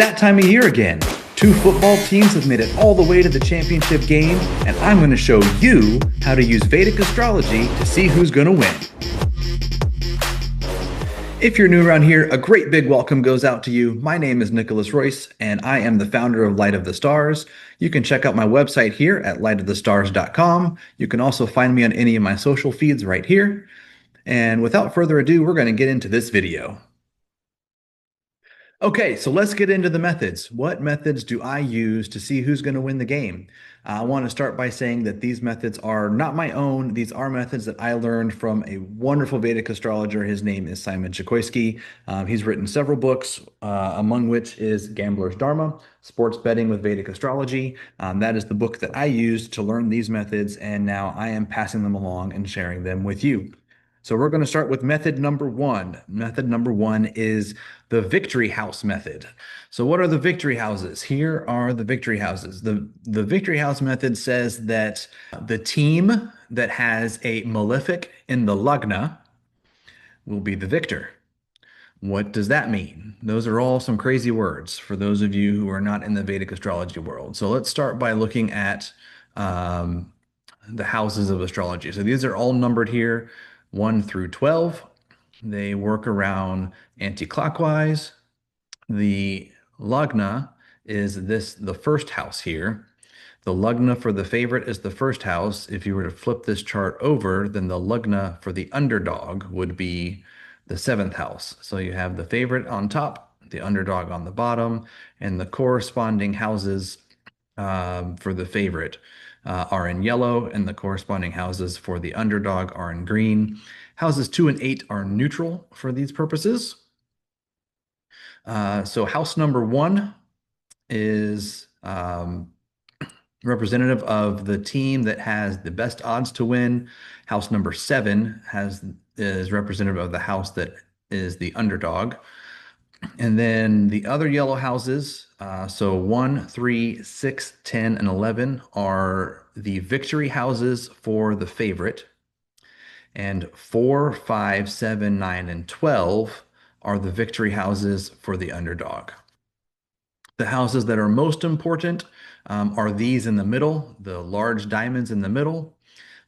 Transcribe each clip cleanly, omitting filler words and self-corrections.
that time of year again. Two football teams have made it all the way to the championship game, and I'm going to show you how to use Vedic astrology to see who's going to win. If you're new around here, a great big welcome goes out to you. My name is Nicholas Royce, and I am the founder of Light of the Stars. You can check out my website here at lightofthestars.com. You can also find me on any of my social feeds right here. And without further ado, we're going to get into this video. Okay, so let's get into the methods. What methods do I use to see who's going to win the game? I want to start by saying that these methods are not my own. These are methods that I learned from a wonderful Vedic astrologer. His name is Simon Chikoisky. He's written several books, among which is Gambler's Dharma, Sports Betting with Vedic Astrology. That is the book that I used to learn these methods, and now I am passing them along and sharing them with you. So we're going to start with method number one. Method number one is the victory house method. So what are the victory houses? Here are the victory houses. The victory house method says that the team that has a malefic in the lagna will be the victor. What does that mean? Those are all some crazy words for those of you who are not in the Vedic astrology world. So let's start by looking at the houses of astrology. So these are all numbered here, 1 through 12. They work around anti-clockwise. The lagna is the first house here. The lagna for the favorite is the first house. If you were to flip this chart over, then the lagna for the underdog would be the seventh house. So you have the favorite on top, the underdog on the bottom, and the corresponding houses for the favorite are in yellow, and the corresponding houses for the underdog are in green. Houses 2 and 8 are neutral for these purposes. So house number 1 is representative of the team that has the best odds to win. House number 7 is representative of the house that is the underdog. And then the other yellow houses, so 1, 3, 6, 10, and 11 are the victory houses for the favorite. And 4, 5, 7, 9, and 12 are the victory houses for the underdog. The houses that are most important are these in the middle, the large diamonds in the middle,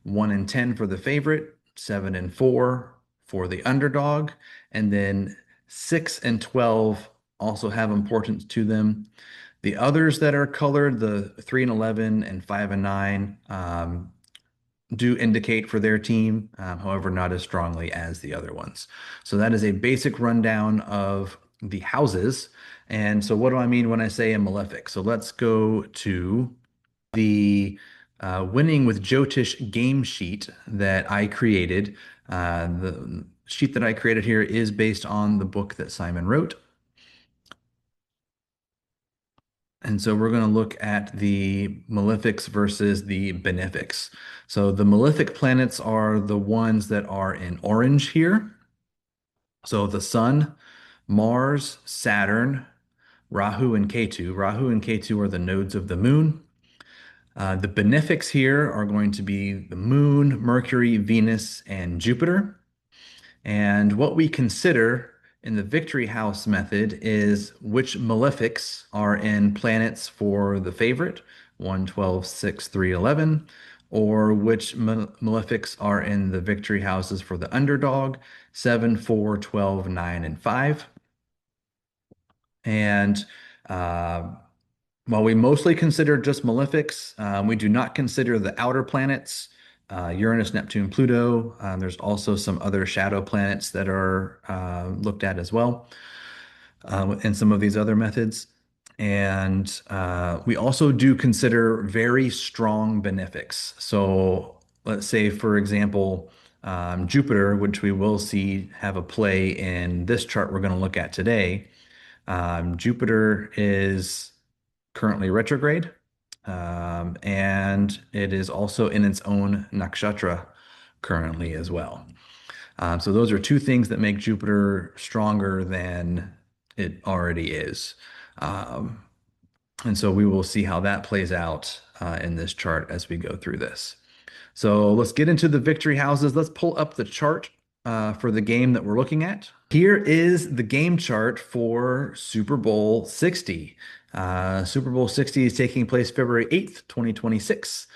1 and 10 for the favorite, 7 and 4 for the underdog, and then 6 and 12 also have importance to them. The others that are colored, the 3 and 11 and 5 and 9, do indicate for their team, however, not as strongly as the other ones. So that is a basic rundown of the houses. And so what do I mean when I say a malefic? So let's go to the Winning with Jyotish game sheet that I created. The sheet that I created here is based on the book that Simon wrote. And so we're going to look at the malefics versus the benefics. So the malefic planets are the ones that are in orange here. So the Sun, Mars, Saturn, Rahu, and Ketu. Rahu and Ketu are the nodes of the moon. The benefics here are going to be the Moon, Mercury, Venus, and Jupiter. And what we consider in the victory house method is which malefics are in planets for the favorite, 1, 12, 6, 3, 11, or which malefics are in the victory houses for the underdog, 7, 4, 12, 9, and 5. And while we mostly consider just malefics, we do not consider the outer planets, Uranus, Neptune, Pluto. There's also some other shadow planets that are looked at as well in some of these other methods. And we also do consider very strong benefics. So let's say, for example, Jupiter, which we will see have a play in this chart we're going to look at today. Jupiter is currently retrograde, and it is also in its own nakshatra currently as well. So those are two things that make Jupiter stronger than it already is. And so we will see how that plays out in this chart as we go through this. So let's get into the victory houses. Let's pull up the chart for the game that we're looking at. Here is the game chart for Super Bowl 60. Super Bowl 60 is taking place February 8th, 2026.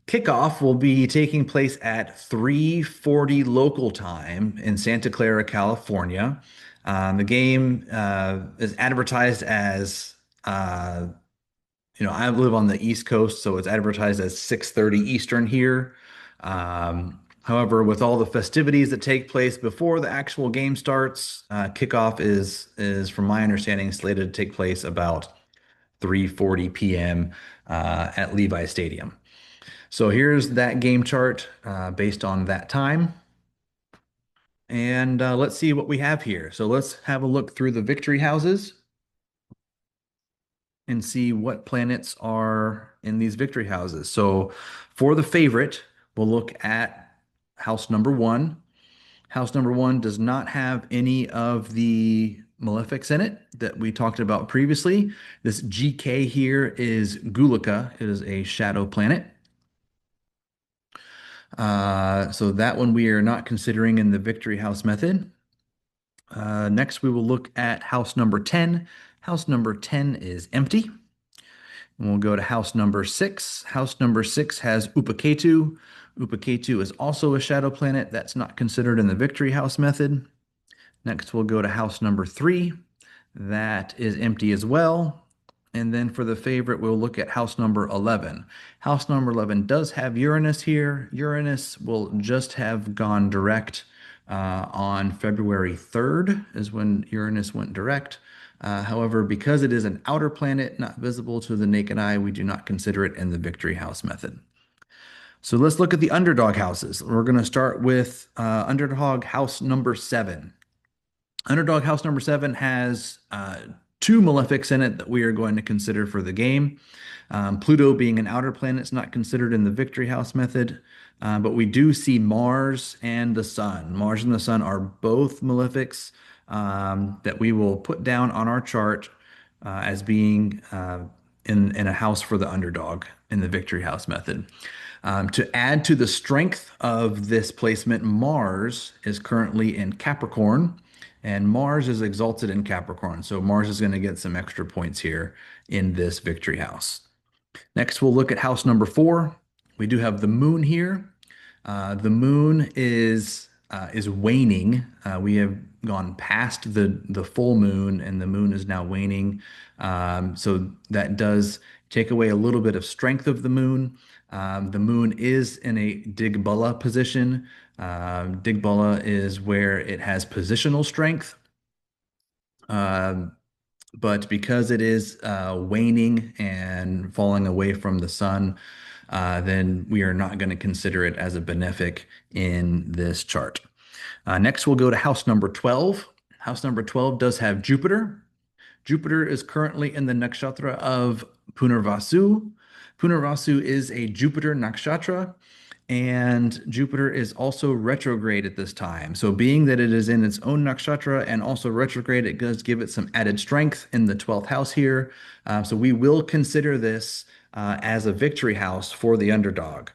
Kickoff will be taking place at 3:40 local time in Santa Clara, California. The game is advertised as I live on the East Coast, so it's advertised as 6:30 Eastern here. However, with all the festivities that take place before the actual game starts, kickoff is, from my understanding, slated to take place about 3:40 p.m. At Levi Stadium. So here's that game chart based on that time. And let's see what we have here. So let's have a look through the victory houses and see what planets are in these victory houses. So for the favorite, we'll look at house number one. House number one does not have any of the malefics in it that we talked about previously. This GK here is Gulika. It is a shadow planet. So that one we are not considering in the victory house method. Next, we will look at house number 10. House number 10 is empty. And we'll go to house number 6. House number 6 has Upaketu. Upaketu is also a shadow planet that's not considered in the victory house method. Next, we'll go to house number 3. That is empty as well. And then for the favorite, we'll look at house number 11. House number 11 does have Uranus here. Uranus will just have gone direct on February 3rd is when Uranus went direct. However, because it is an outer planet not visible to the naked eye, we do not consider it in the victory house method. So let's look at the underdog houses. We're going to start with underdog house number 7. Underdog house number 7 has two malefics in it that we are going to consider for the game. Pluto being an outer planet is not considered in the victory house method, but we do see Mars and the Sun. Mars and the Sun are both malefics that we will put down on our chart as being in a house for the underdog in the victory house method. To add to the strength of this placement, Mars is currently in Capricorn, and Mars is exalted in Capricorn. So Mars is going to get some extra points here in this victory house. Next, we'll look at house number 4. We do have the moon here. The moon is waning. We have gone past the full moon, and the moon is now waning. So that does take away a little bit of strength of the moon. The moon is in a Digbala position. Digbala is where it has positional strength. But because it is waning and falling away from the sun, then we are not going to consider it as a benefic in this chart. Next, we'll go to house number 12. House number 12 does have Jupiter. Jupiter is currently in the nakshatra of Punarvasu. Punarvasu is a Jupiter nakshatra, and Jupiter is also retrograde at this time. So being that it is in its own nakshatra and also retrograde, it does give it some added strength in the 12th house here. So we will consider this as a victory house for the underdog.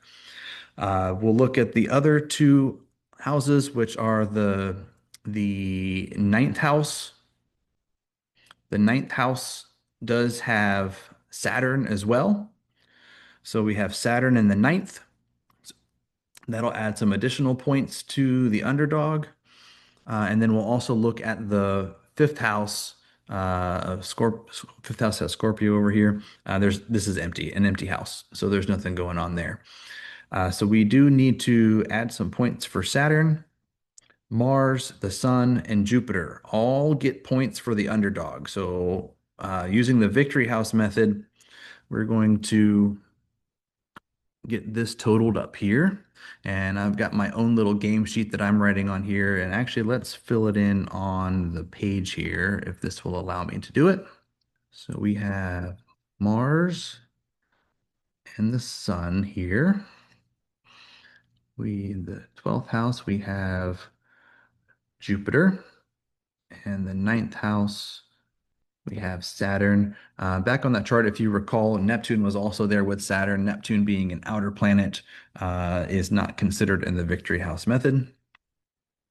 We'll look at the other two houses, which are the ninth house. The ninth house does have Saturn as well. So we have Saturn in the ninth. That'll add some additional points to the underdog. And then we'll also look at the fifth house. Fifth house has Scorpio over here. This is empty, an empty house. So there's nothing going on there. So we do need to add some points for Saturn. Mars, the Sun, and Jupiter all get points for the underdog. So using the victory house method, we're going to get this totaled up here. And I've got my own little game sheet that I'm writing on here. And actually, let's fill it in on the page here, if this will allow me to do it. So we have Mars and the Sun here. The 12th house, we have Jupiter. And the ninth house, we have Saturn. Back on that chart, if you recall, Neptune was also there with Saturn. Neptune being an outer planet is not considered in the victory house method.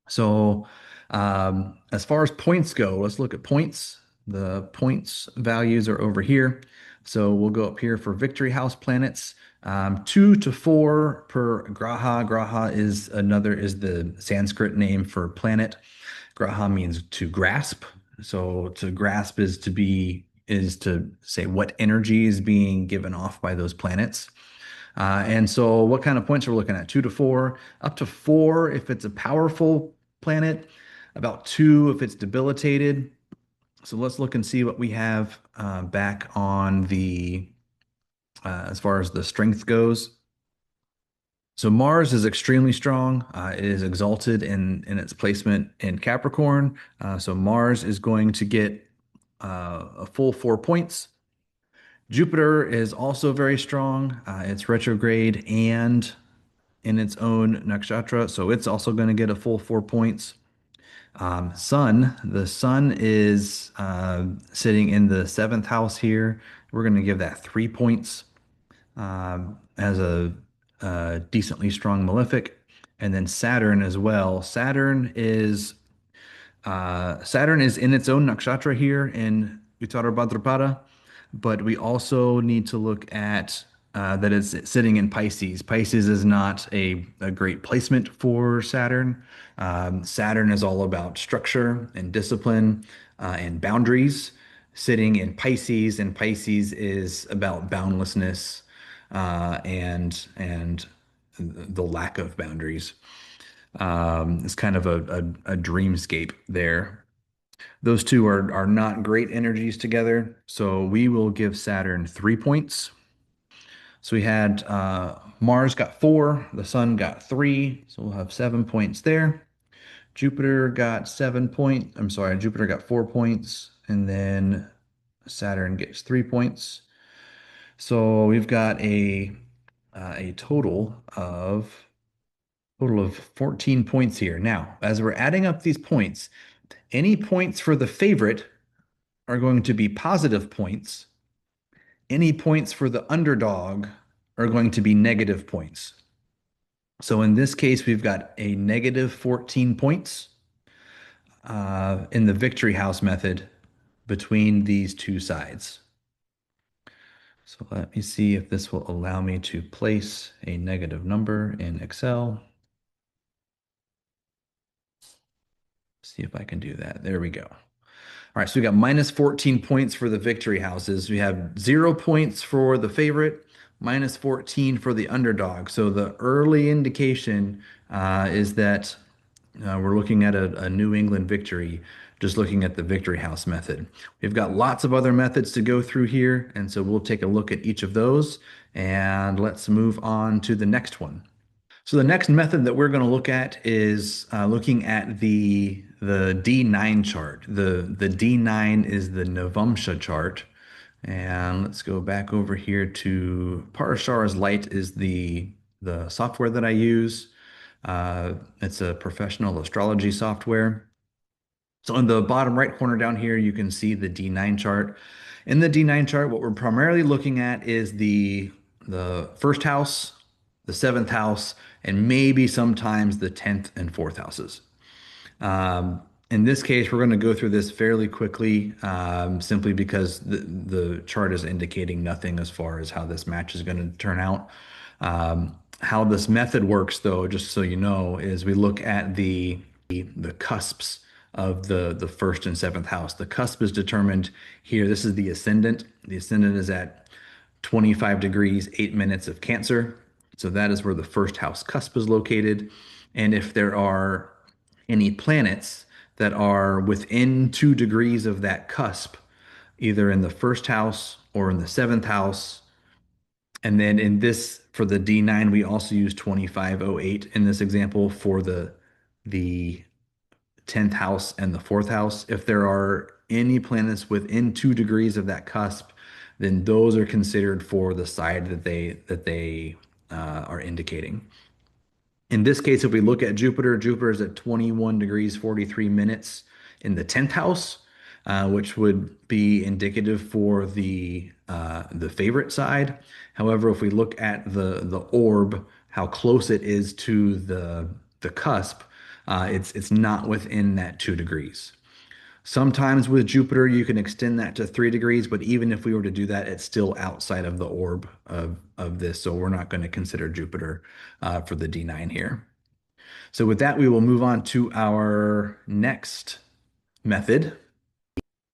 So, as far as points go, let's look at points. The points values are over here. So we'll go up here for Victory House planets. 2 to 4 per graha. Graha is the Sanskrit name for planet. Graha means to grasp. So to grasp is to say what energy is being given off by those planets. And so, what kind of points are we looking at? 2 to 4, up to 4 if it's a powerful planet, about 2 if it's debilitated. So, let's look and see what we have back on as far as the strength goes. So, Mars is extremely strong. It is exalted in its placement in Capricorn. So, Mars is going to get a full 4 points. Jupiter is also very strong. It's retrograde and in its own nakshatra, so it's also going to get a full 4 points. The sun is sitting in the seventh house here. We're going to give that 3 points as a decently strong malefic. And then Saturn as well. Saturn is in its own nakshatra here in Uttara Bhadrapada, but we also need to look at that it's sitting in Pisces. Pisces is not a great placement for Saturn. Saturn is all about structure and discipline and boundaries. Sitting in Pisces, and Pisces is about boundlessness and the lack of boundaries. It's kind of a dreamscape there. Those two are not great energies together, so we will give Saturn 3 points. So we had Mars got 4, the Sun got 3, so we'll have 7 points there. Jupiter got 7 points. I'm sorry, Jupiter got 4 points, and then Saturn gets 3 points. So we've got a total of 14 points here. Now, as we're adding up these points, any points for the favorite are going to be positive points. Any points for the underdog are going to be negative points. So in this case, we've got a negative 14 points in the victory house method between these two sides. So let me see if this will allow me to place a negative number in Excel. See if I can do that. There we go. All right, so we got minus 14 points for the victory houses. We have 0 points for the favorite, minus 14 for the underdog. So the early indication is that we're looking at a New England victory, just looking at the victory house method. We've got lots of other methods to go through here, and so we'll take a look at each of those, and let's move on to the next one. So the next method that we're going to look at is looking at the D9 chart. The D9 is the Navamsha chart. And let's go back over here to Parashara's Light is the software that I use. It's a professional astrology software. So in the bottom right corner down here, you can see the D9 chart. In the D9 chart, what we're primarily looking at is the first house, the seventh house, and maybe sometimes the 10th and fourth houses. In this case, we're going to go through this fairly quickly, simply because the chart is indicating nothing as far as how this match is going to turn out. How this method works, though, just so you know, is we look at the cusps of the first and seventh house. The cusp is determined here. This is the ascendant. The ascendant is at 25 degrees, 8 minutes of Cancer. So that is where the first house cusp is located. And if there are any planets that are within 2 degrees of that cusp, either in the first house or in the seventh house, and then in this, for the D9, we also use 2508 in this example for the 10th house and the fourth house. If there are any planets within 2 degrees of that cusp, then those are considered for the side that they are indicating. In this case, if we look at Jupiter, Jupiter is at 21 degrees 43 minutes in the 10th house, which would be indicative for the favorite side. However, if we look at the orb, how close it is to the cusp, It's not within that 2 degrees. Sometimes with Jupiter, you can extend that to 3 degrees, but even if we were to do that, it's still outside of the orb of this. So we're not going to consider Jupiter for the D9 here. So with that, we will move on to our next method.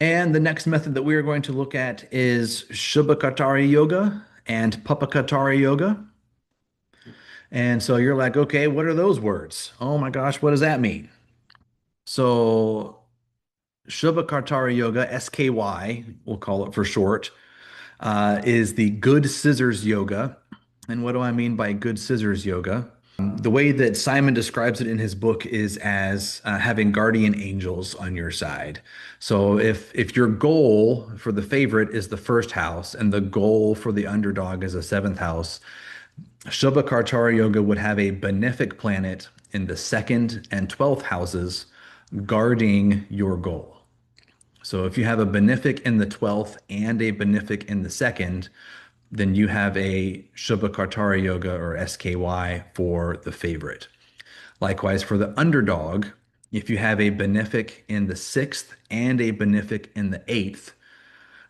And the next method that we are going to look at is Shubhakatari Yoga and Papakatari Yoga. And so you're like, okay, what are those words? Oh my gosh, what does that mean? So Shubhakatari Yoga, SKY, we'll call it for short, is the good scissors yoga. And what do I mean by good scissors yoga? The way that Simon describes it in his book is as having guardian angels on your side. So if your goal for the favorite is the first house and the goal for the underdog is a seventh house, Shubhakartara Yoga would have a benefic planet in the second and 12th houses guarding your goal. So if you have a benefic in the 12th and a benefic in the second, then you have a Shubhakartara Yoga or SKY for the favorite. Likewise, for the underdog, if you have a benefic in the sixth and a benefic in the eighth,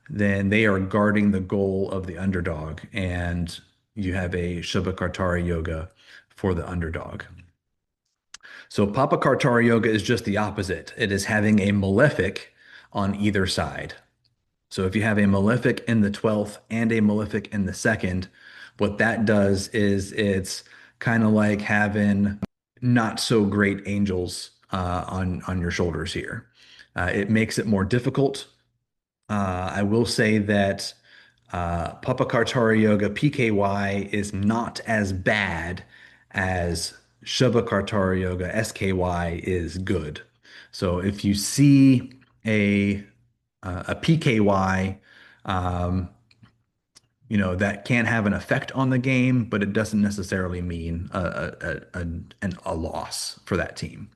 then they are guarding the goal of the underdog, and you have a Shubhakartara Yoga for the underdog. So Papakartara Yoga is just the opposite. It is having a malefic on either side. So if you have a malefic in the 12th and a malefic in the second, what that does is it's kind of like having not so great angels on your shoulders here. It makes it more difficult. I will say that Papakartara Yoga PKY is not as bad as Shubhakartara Yoga SKY is good. So if you see a PKY, um, that can have an effect on the game, but it doesn't necessarily mean a loss for that team.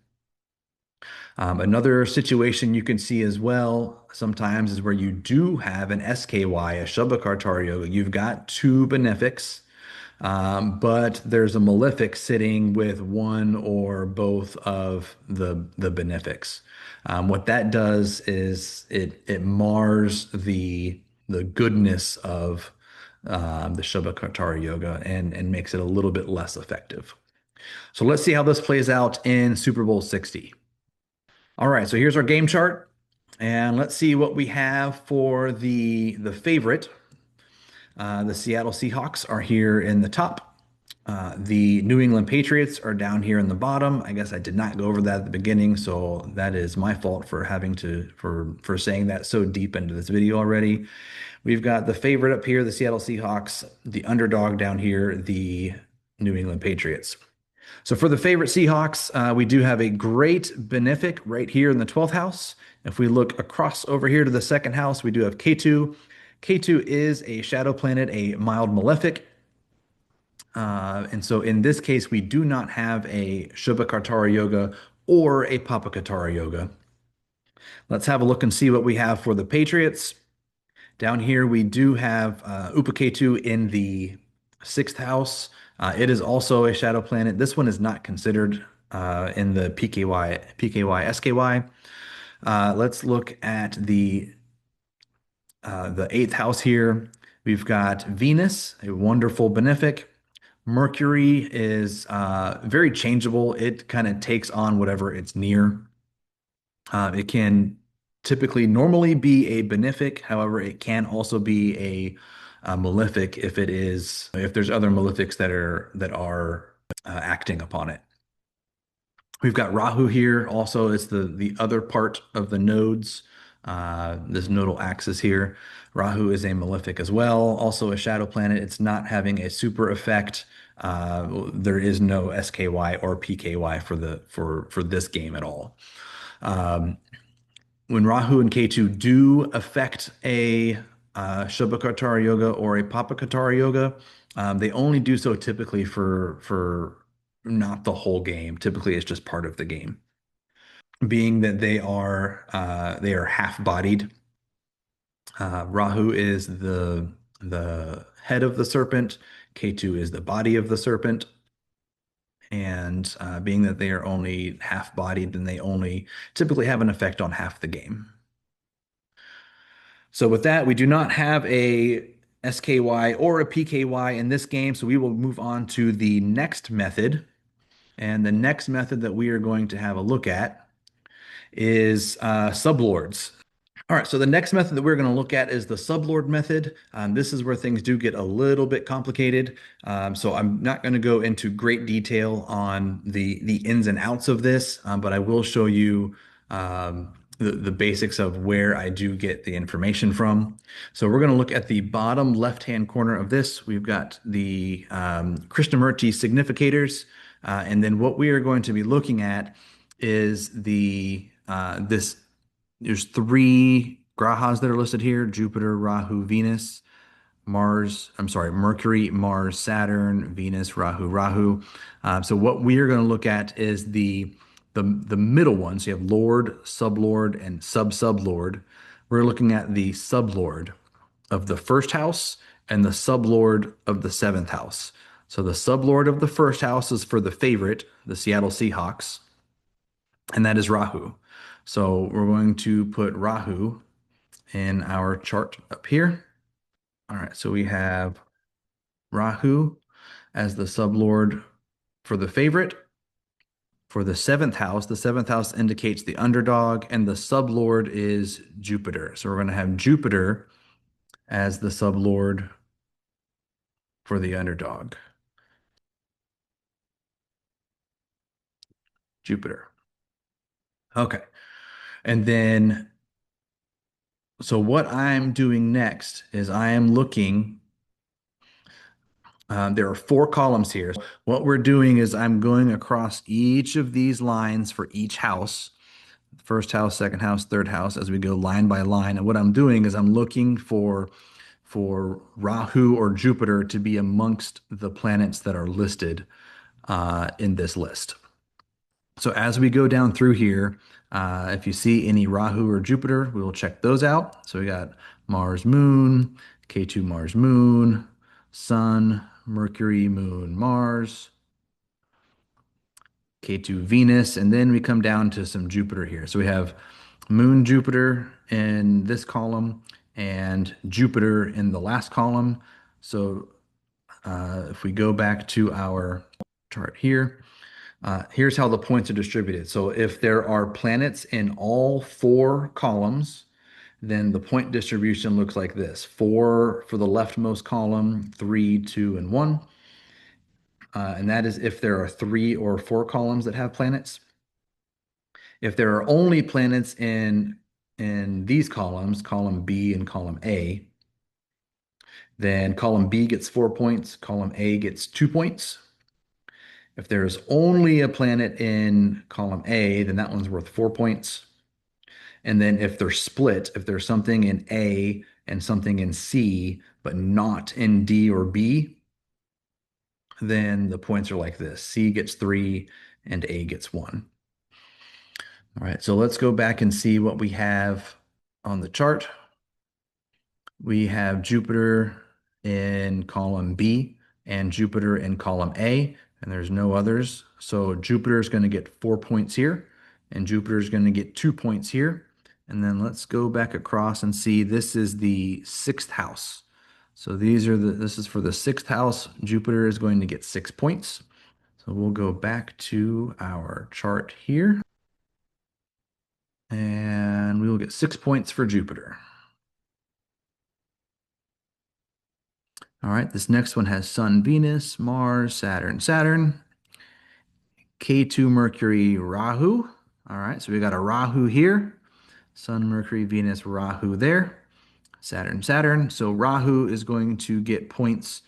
Another situation you can see as well sometimes is where you do have an SKY, a Shubhakartara Yoga. You've got two benefics, but there's a malefic sitting with one or both of the benefics. What that does is it mars the goodness of the Shubhakartara Yoga and makes it a little bit less effective. So let's see how this plays out in Super Bowl 60. All right, so here's our game chart, and let's see what we have for the favorite. The Seattle Seahawks are here in the top. The New England Patriots are down here in the bottom. I guess I did not go over that at the beginning, so that is my fault for having to for saying that so deep into this video already. We've got the favorite up here, the Seattle Seahawks, the underdog down here, the New England Patriots. So for the favorite Seahawks, we do have a great benefic right here in the 12th house. If we look across over here to the second house, we do have K2. K2 is a shadow planet, a mild malefic. And so in this case, we do not have a Shubhakartara Yoga or a Papakatara Yoga. Let's have a look and see what we have for the Patriots. Down here, we do have Upa-K2 in the 6th house. It is also a shadow planet. This one is not considered in the PKY, SKY. Let's look at the 8th house here. We've got Venus, a wonderful benefic. Mercury is very changeable. It kind of takes on whatever it's near. It can typically normally be a benefic. However, it can also be a malefic if there's other malefics that are acting upon it. We've got Rahu here. Also, it's the other part of the nodes, this nodal axis here. Rahu is a malefic as well, also a shadow planet. It's not having a super effect. There is no SKY or PKY for this game at all. When Rahu and Ketu do affect a Shubhakartara Yoga or a Papakatara Yoga, they only do so typically for not the whole game. Typically, it's just part of the game. Being that they are half-bodied. Rahu is the head of the serpent. Ketu is the body of the serpent. And being that they are only half-bodied, then they only typically have an effect on half the game. So with that, we do not have a SKY or a PKY in this game, so we will move on to the next method. And the next method that we are going to have a look at is sublords. All right, so the next method that we're going to look at is the sublord method. This is where things do get a little bit complicated. So I'm not going to go into great detail on the ins and outs of this, but I will show you the basics of where I do get the information from. So we're going to look at the bottom left-hand corner of this. We've got the Krishnamurti significators, and then what we are going to be looking at is this there's three grahas that are listed here: Jupiter, Rahu, Venus, Mars. I'm sorry, Mercury, Mars, Saturn, Venus, Rahu, Rahu. So what we are going to look at is the middle one. So you have Lord, Sublord, and Sub-Sublord. We're looking at the Sublord of the first house and the Sublord of the seventh house. So the Sublord of the first house is for the favorite, the Seattle Seahawks, and that is Rahu. So we're going to put Rahu in our chart up here. All right, so we have Rahu as the sublord for the favorite. For the seventh house indicates the underdog, and the sublord is Jupiter. So we're going to have Jupiter as the sublord for the underdog. Jupiter. Okay. And then, so what I'm doing next is I am looking. There are four columns here. What we're doing is I'm going across each of these lines for each house, first house, second house, third house, as we go line by line. And what I'm doing is I'm looking for Rahu or Jupiter to be amongst the planets that are listed in this list. So as we go down through here, if you see any Rahu or Jupiter, we will check those out. So we got Mars, Moon, K2 Mars, Moon, Sun, Mercury, Moon, Mars, K2 Venus, and then we come down to some Jupiter here. So we have Moon, Jupiter in this column and Jupiter in the last column. So if we go back to our chart here, here's how the points are distributed. So if there are planets in all four columns, then the point distribution looks like this: four for the leftmost column, three, two, and one. And that is if there are three or four columns that have planets. If there are only planets in these columns, column B and column A, then column B gets 4 points, column A gets 2 points. If there's only a planet in column A, then that one's worth 4 points. And then if they're split, if there's something in A and something in C, but not in D or B, then the points are like this: C gets 3 and A gets 1. All right, so let's go back and see what we have on the chart. We have Jupiter in column B and Jupiter in column A, and there's no others. So Jupiter is going to get 4 points here, and Jupiter is going to get 2 points here. And then let's go back across and see this is the sixth house. So this is for the sixth house. Jupiter is going to get 6 points. So we'll go back to our chart here, and we will get 6 points for Jupiter. All right, this next one has Sun, Venus, Mars, Saturn, Saturn, K2 Mercury, Rahu. All right, so we got a Rahu here. Sun, Mercury, Venus, Rahu there. Saturn, Saturn. So Rahu is going to get points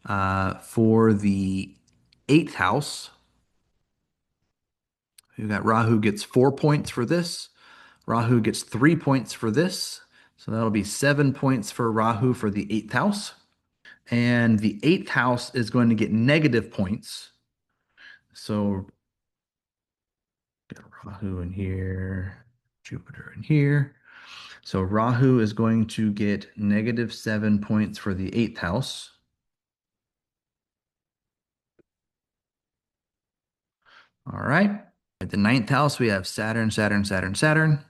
for the eighth house. We've got Rahu gets 4 points for this. Rahu gets 3 points for this. So that'll be 7 points for Rahu for the eighth house. And the eighth house is going to get negative points. So got Rahu in here, Jupiter in here. So Rahu is going to get -7 points for the eighth house. All right. At the ninth house, we have Saturn, Saturn, Saturn, Saturn.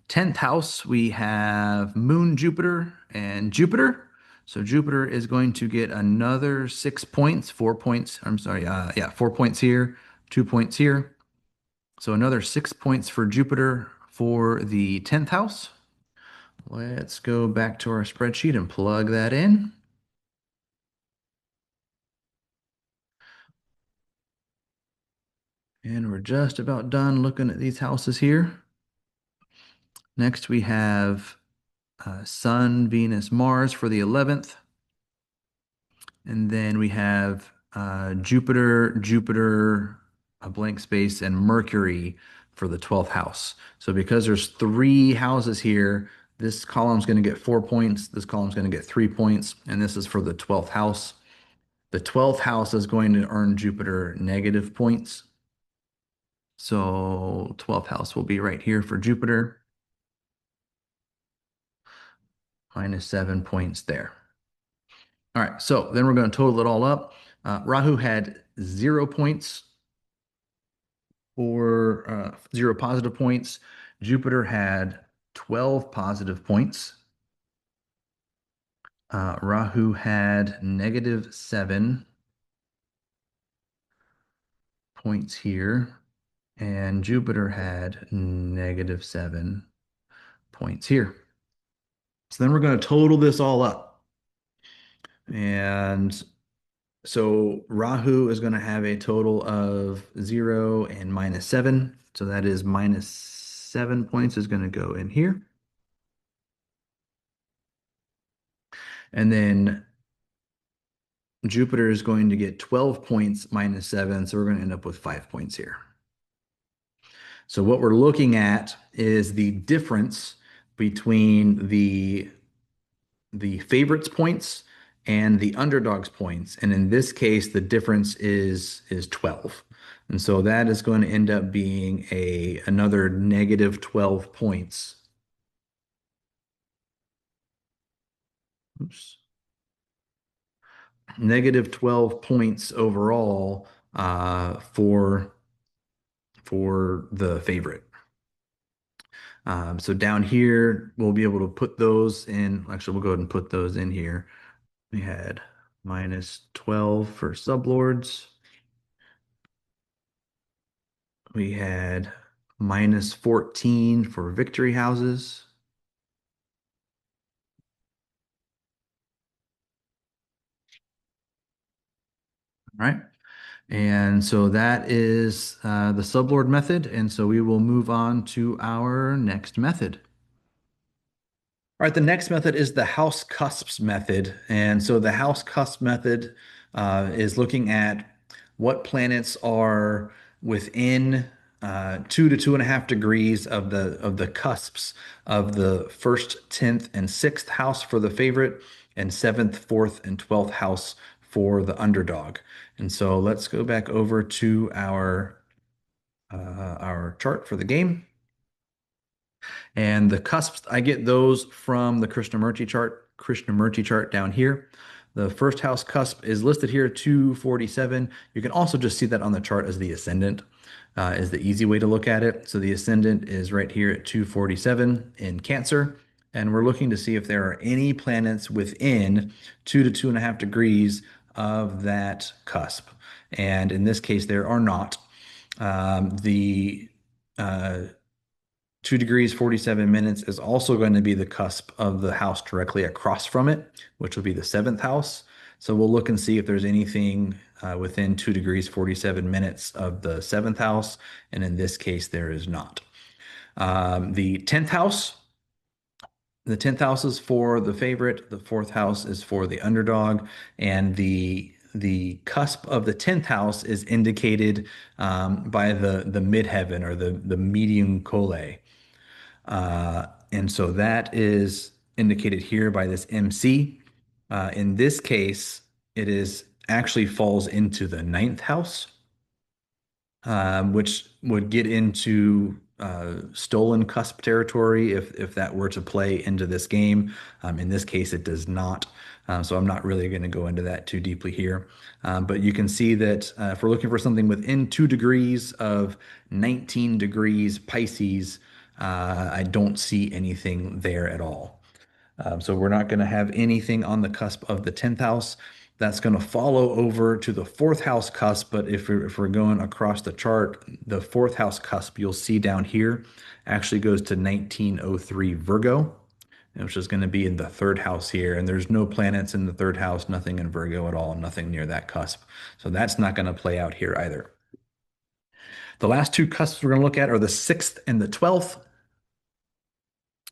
10th house, we have Moon, Jupiter, and Jupiter. So Jupiter is going to get another 6 points, 4 points. I'm sorry, yeah, 4 points here, 2 points here. So another 6 points for Jupiter for the 10th house. Let's go back to our spreadsheet and plug that in. And we're just about done looking at these houses here. Next, we have Sun, Venus, Mars for the 11th. And then we have Jupiter, Jupiter, a blank space, and Mercury for the 12th house. So because there's three houses here, this column's going to get 4 points, this column's going to get 3 points, and this is for the 12th house. The 12th house is going to earn Jupiter negative points. So 12th house will be right here for Jupiter, minus 7 points there. All right, so then we're going to total it all up. Rahu had 0 points for 0 positive points. Jupiter had 12 positive points. Rahu had negative 7 points here, and Jupiter had negative 7 points here. So then we're going to total this all up. And so Rahu is going to have a total of 0 and minus 7. So that is minus 7 points is going to go in here. And then Jupiter is going to get 12 points minus 7. So we're going to end up with 5 points here. So what we're looking at is the difference between the favorites points and the underdogs points. And in this case, the difference is 12. And so that is going to end up being another negative 12 points. Oops. Negative 12 points overall for the favorite. So down here, we'll be able to put those in. Actually, we'll go ahead and put those in here. We had minus 12 for sublords. We had minus 14 for victory houses. All right. And so that is the sublord method. And so we will move on to our next method. All right, the next method is the house cusps method. And so the house cusp method is looking at what planets are within 2 to 2.5 degrees of the cusps of the first, 10th, and 6th house for the favorite, and 7th, 4th, and 12th house for the underdog. And so let's go back over to our chart for the game. And the cusps, I get those from the Krishnamurti chart down here. The first house cusp is listed here, 247. You can also just see that on the chart as the ascendant, is the easy way to look at it. So the ascendant is right here at 247 in Cancer. And we're looking to see if there are any planets within 2 to 2.5 degrees of that cusp. And in this case, there are not. The 2 degrees 47 minutes is also going to be the cusp of the house directly across from it, which will be the 7th house. So we'll look and see if there's anything within 2 degrees 47 minutes of the 7th house. And in this case, there is not. The 10th house. The 10th house is for the favorite. The 4th house is for the underdog. And the cusp of the 10th house is indicated by the midheaven or the medium cole. And so that is indicated here by this MC. In this case, it is actually falls into the 9th house, which would get into stolen cusp territory if that were to play into this game. In this case, it does not. So I'm not really going to go into that too deeply here. But you can see that if we're looking for something within 2 degrees of 19 degrees Pisces, I don't see anything there at all. So we're not going to have anything on the cusp of the 10th house. That's going to follow over to the fourth house cusp. But if we're going across the chart, the fourth house cusp you'll see down here actually goes to 1903 Virgo, which is going to be in the third house here. And there's no planets in the third house, nothing in Virgo at all, nothing near that cusp. So that's not going to play out here either. The last two cusps we're going to look at are the sixth and the 12th.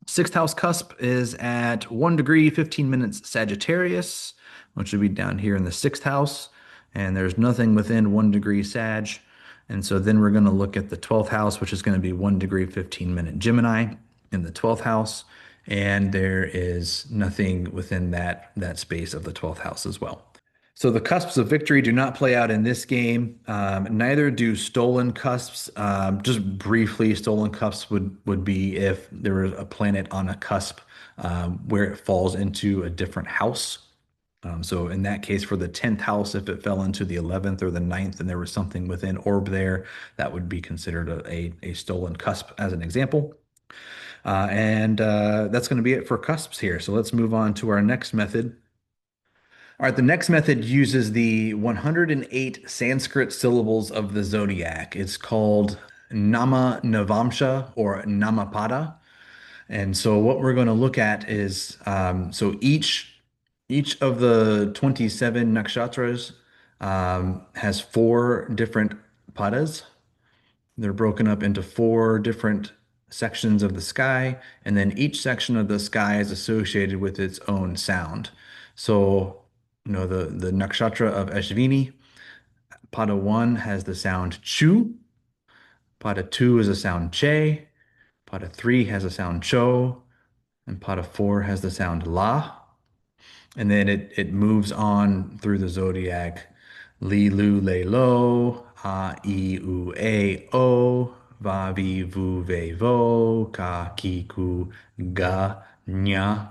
Sixth house cusp is at 1 degree, 15 minutes Sagittarius, which would be down here in the sixth house. And there's nothing within 1 degree Sag. And so then we're going to look at the 12th house, which is going to be 1 degree, 15-minute Gemini in the 12th house. And there is nothing within that space of the 12th house as well. So the cusps of victory do not play out in this game. Neither do stolen cusps. Just briefly, stolen cusps would be if there was a planet on a cusp where it falls into a different house. So in that case, for the 10th house, if it fell into the 11th or the ninth, and there was something within orb there, that would be considered a stolen cusp as an example. And that's going to be it for cusps here. So let's move on to our next method. All right, the next method uses the 108 Sanskrit syllables of the zodiac. It's called Nama Navamsha or Namapada. And so what we're going to look at is so each of the 27 nakshatras has four different padas. They're broken up into four different sections of the sky, and then each section of the sky is associated with its own sound. So, the nakshatra of Ashvini, pada 1 has the sound chu, pada 2 is a sound che, pada 3 has a sound cho, and pada 4 has the sound la. And then it moves on through the zodiac. Li lu le lo, a I u a o, va vi vu ve vo, ka ki ku ga nya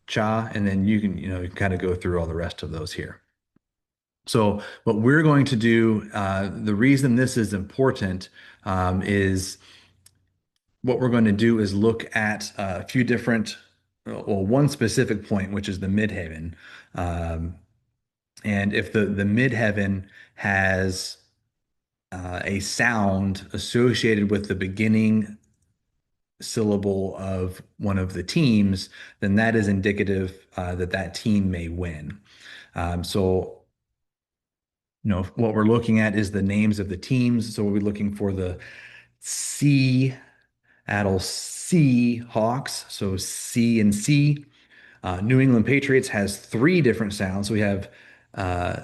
cha. And then you can kind of go through all the rest of those here. So what we're going to do, the reason this is important is what we're going to do is look at a few different, well, one specific point, which is the midheaven. Um, and if the midheaven has a sound associated with the beginning syllable of one of the teams, then that is indicative that that team may win. So, what we're looking at is the names of the teams. So we'll be looking for the Seattle Seahawks. So C and C. New England Patriots has three different sounds. We have uh,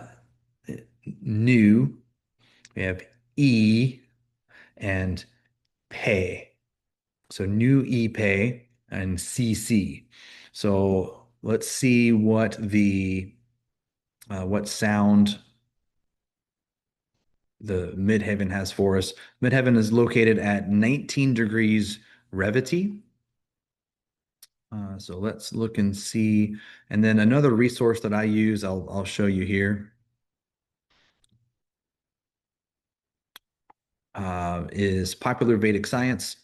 new, we have E, and pay. So new E pay and CC. So let's see what sound the midheaven has for us. Midheaven is located at 19 degrees Revity. So let's look and see. And then another resource that I use, I'll show you here, is Popular Vedic Science.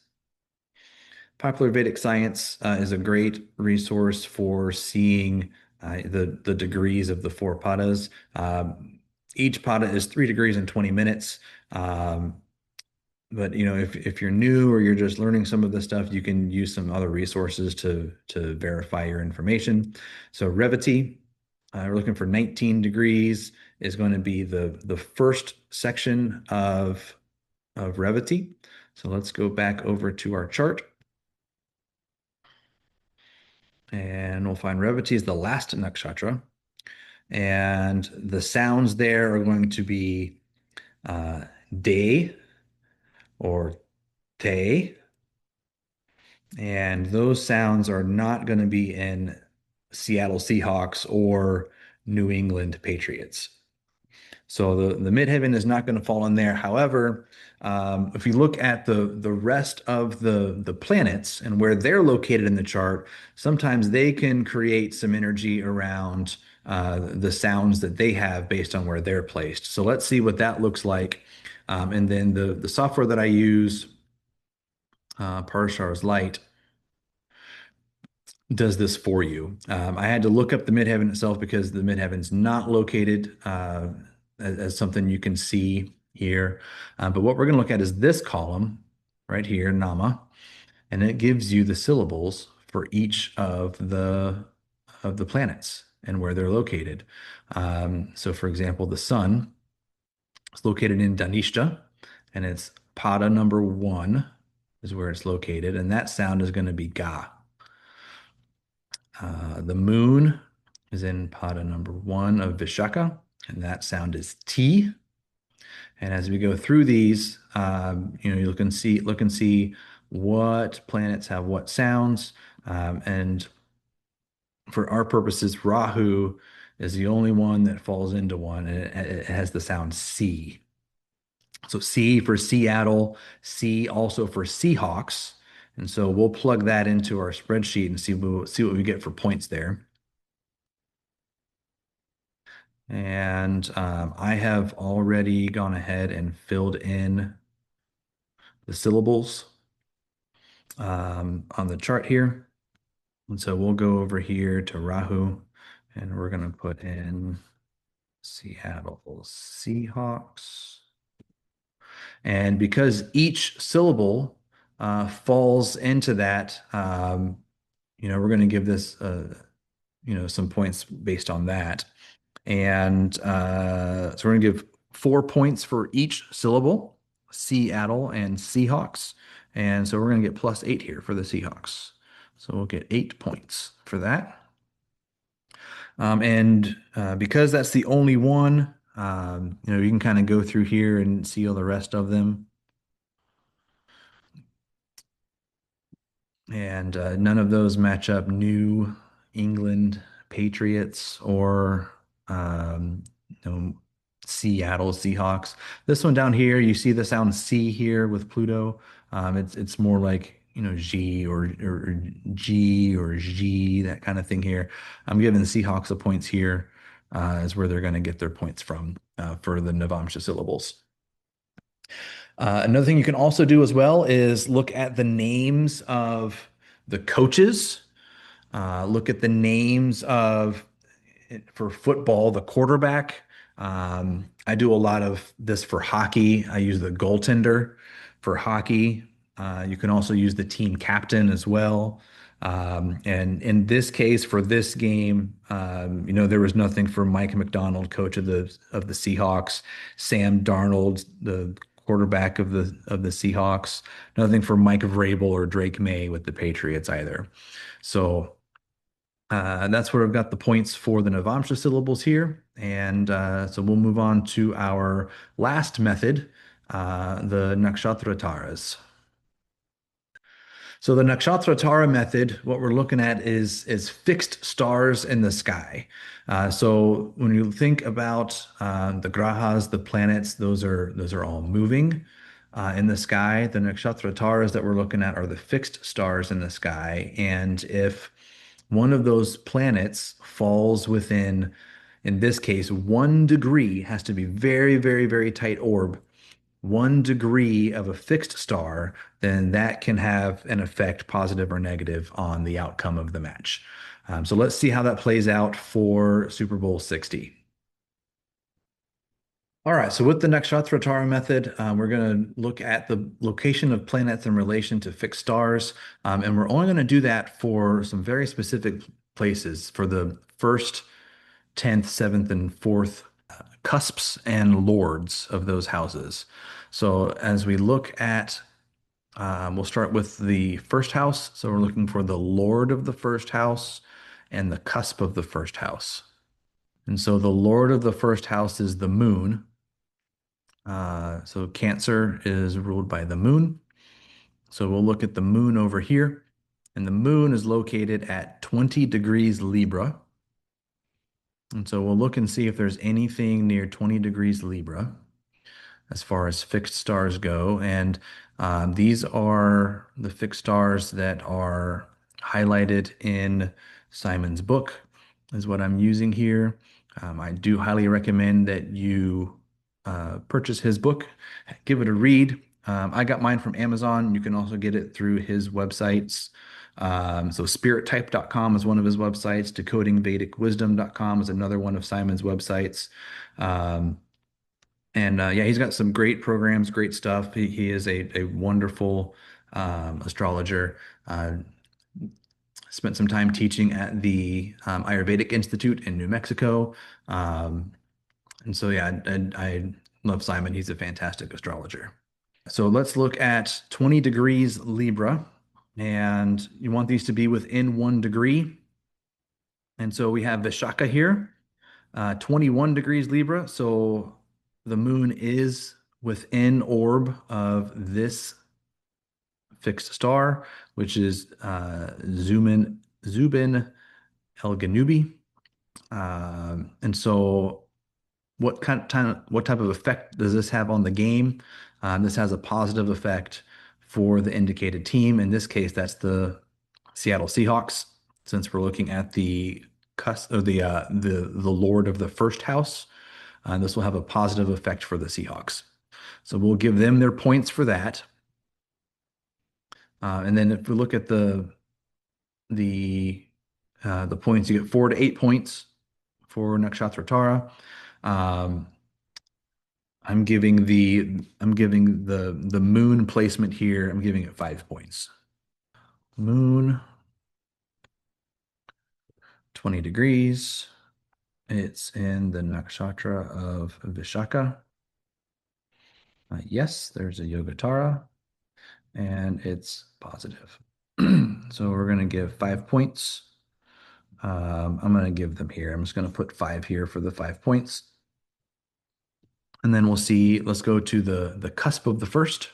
Popular Vedic Science is a great resource for seeing the degrees of the four padas. Each pada is 3 degrees and 20 minutes. But if you're new or you're just learning some of this stuff, you can use some other resources to verify your information. So Revity, we're looking for 19 degrees is going to be the first section of Revity. So let's go back over to our chart. And we'll find Revati is the last nakshatra. And the sounds there are going to be de or te. And those sounds are not going to be in Seattle Seahawks or New England Patriots. So the midheaven is not going to fall in there. However, if you look at the rest of the planets and where they're located in the chart, sometimes they can create some energy around the sounds that they have based on where they're placed. So let's see what that looks like. And then the software that I use, Parshar's Lite, does this for you. I had to look up the midheaven itself because the midheaven's not located as something you can see here. But what we're going to look at is this column right here, Nama, and it gives you the syllables for each of the planets and where they're located. So, for example, the sun is located in Danishta, and it's Pada number one is where it's located, and that sound is going to be Ga. The moon is in pada number one of Vishaka, and that sound is T. And as we go through these, you look and see what planets have what sounds. And for our purposes, Rahu is the only one that falls into one, and it has the sound C. So C for Seattle, C also for Seahawks. And so we'll plug that into our spreadsheet and see what we get for points there. And I have already gone ahead and filled in the syllables on the chart here. And so we'll go over here to Rahu and we're going to put in Seattle Seahawks. And because each syllable falls into that, we're going to give this, some points based on that. And so we're going to give 4 points for each syllable, Seattle and Seahawks. And so we're going to get +8 here for the Seahawks. So we'll get 8 points for that. And because that's the only one, you can kind of go through here and see all the rest of them. And none of those match up New England Patriots or um, Seattle Seahawks. This one down here, you see the sound C here with Pluto. It's more like G or G or G, that kind of thing here. I'm giving the Seahawks the points here is where they're going to get their points from for the Navamsha syllables. Another thing you can also do as well is look at the names of the coaches. Look at the names of, for football, the quarterback. I do a lot of this for hockey. I use the goaltender for hockey. You can also use the team captain as well. And in this case, for this game, there was nothing for Mike McDonald, coach of the Seahawks, Sam Darnold, the quarterback of the Seahawks. Nothing for Mike Vrabel or Drake May with the Patriots either. So that's where I've got the points for the Navamsha syllables here. And so we'll move on to our last method, the Nakshatra Taras. So the Nakshatra Tara method, what we're looking at is fixed stars in the sky. So when you think about the grahas, the planets, those are all moving in the sky. The Nakshatra Taras that we're looking at are the fixed stars in the sky. And if one of those planets falls within, in this case, 1 degree, has to be very, very, very tight orb, 1 degree of a fixed star, then that can have an effect, positive or negative, on the outcome of the match. So let's see how that plays out for Super Bowl 60. All right, so with the Nakshatra Tara method, we're going to look at the location of planets in relation to fixed stars. And we're only going to do that for some very specific places, for the first, 10th, 7th, and 4th cusps and lords of those houses. So as we look at, we'll start with the first house. So we're looking for the lord of the first house and the cusp of the first house. And so the lord of the first house is the moon. So Cancer is ruled by the moon. So we'll look at the moon over here. And the moon is located at 20 degrees Libra. And so we'll look and see if there's anything near 20 degrees Libra as far as fixed stars go. And these are the fixed stars that are highlighted in Simon's book. is what I'm using here. I do highly recommend that you purchase his book, give it a read. I got mine from Amazon. You can also get it through his websites. So spirittype.com is one of his websites. Decodingvedicwisdom.com is another one of Simon's websites. Um, and yeah, he's got some great programs, great stuff. He is a wonderful astrologer. Spent some time teaching at the Ayurvedic Institute in New Mexico. Um, and so, yeah, I love Simon. He's a fantastic astrologer. So let's look at 20 degrees Libra. And you want these to be within 1 degree. And so we have Vishaka here, 21 degrees Libra. So the moon is within orb of this fixed star, which is Zubin El-Ganubi. And so what type of effect does this have on the game? This has a positive effect for the indicated team. In this case, that's the Seattle Seahawks, since we're looking at the cus or the Lord of the first house. This will have a positive effect for the Seahawks. So we'll give them their points for that. And then if we look at the the points, you get 4 to 8 points for Nakshatra Tara. Um, I'm giving the moon placement here. I'm giving it 5 points. Moon, 20 degrees. It's in the nakshatra of Vishaka. Yes, there's a Yogatara, and it's positive. So we're going to give 5 points. I'm going to give them here. I'm just going to put 5 here for the 5 points. And then we'll see, let's go to the cusp of the first.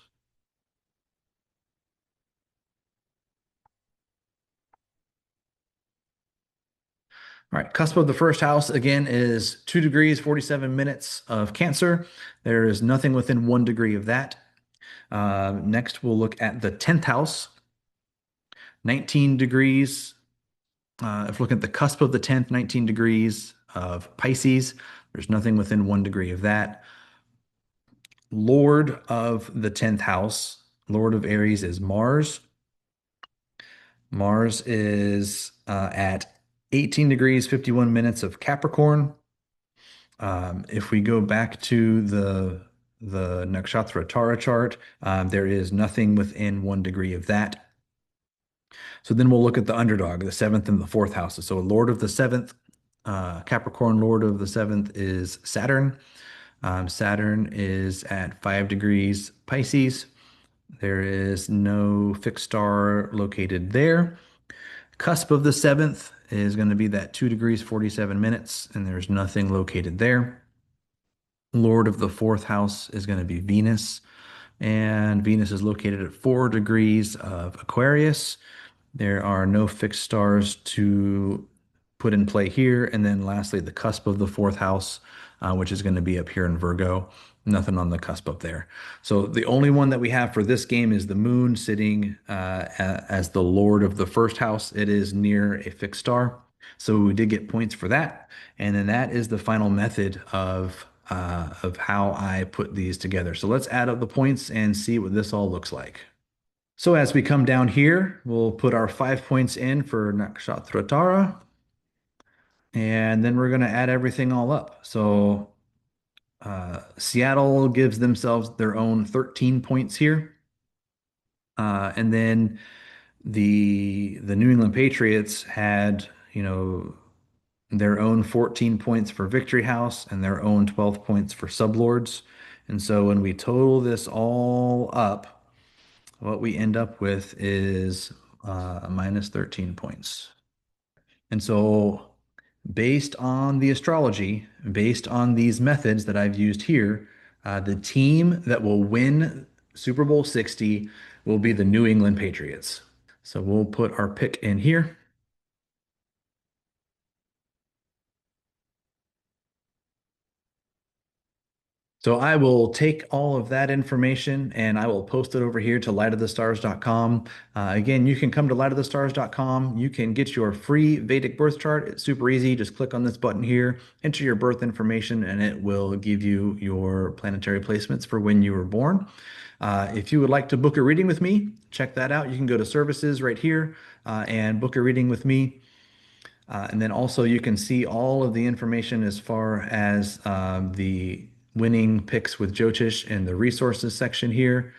All right, cusp of the first house again is 2 degrees, 47 minutes of Cancer. There is nothing within 1 degree of that. Next, we'll look at the 10th house, 19 degrees. If we look at the cusp of the 10th, 19 degrees of Pisces, there's nothing within 1 degree of that. Lord of the 10th house, Lord of Aries is Mars. Mars is at 18 degrees, 51 minutes of Capricorn. If we go back to the Nakshatra Tara chart, there is nothing within 1 degree of that. So then we'll look at the underdog, the seventh and the fourth houses. So Lord of the seventh, Capricorn Lord of the seventh is Saturn. Saturn is at 5 degrees Pisces. There is no fixed star located there. Cusp of the seventh is going to be that 2 degrees 47 minutes, and there's nothing located there. Lord of the fourth house is going to be Venus, and Venus is located at 4 degrees of Aquarius. There are no fixed stars to put in play here. And then lastly, the cusp of the fourth house, which is going to be up here in Virgo. Nothing on the cusp up there. So the only one that we have for this game is the moon sitting as the lord of the first house. It is near a fixed star. So we did get points for that. And then that is the final method of how I put these together. So let's add up the points and see what this all looks like. So as we come down here, we'll put our 5 points in for Nakshatra Tara, and then we're going to add everything all up. So Seattle gives themselves their own 13 points here. And then the New England Patriots had, their own 14 points for Victory House and their own 12 points for Sublords. And so when we total this all up, what we end up with is minus 13 points. And so, based on the astrology, based on these methods that I've used here, the team that will win Super Bowl 60 will be the New England Patriots. So we'll put our pick in here. So I will take all of that information and I will post it over here to lightofthestars.com. Again, you can come to lightofthestars.com. You can get your free Vedic birth chart. It's super easy. Just click on this button here, enter your birth information, and it will give you your planetary placements for when you were born. If you would like to book a reading with me, check that out. You can go to services right here and book a reading with me. And then also you can see all of the information as far as the winning picks with Jyotish in the resources section here.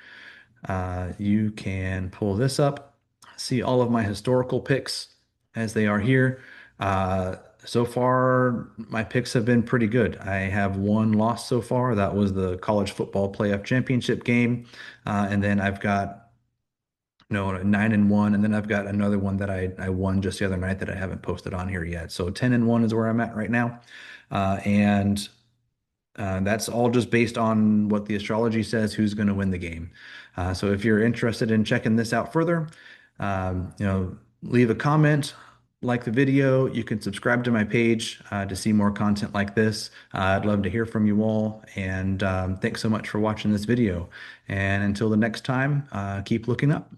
You can pull this up, see all of my historical picks as they are here. So far, my picks have been pretty good. I have one loss so far. That was the college football playoff championship game. And then I've got no, 9-1, and then I've got another one that I won just the other night that I haven't posted on here yet. So 10-1 is where I'm at right now, and that's all just based on what the astrology says who's going to win the game. So if you're interested in checking this out further, leave a comment, like the video. You can subscribe to my page to see more content like this. I'd love to hear from you all, and thanks so much for watching this video. And until the next time, keep looking up.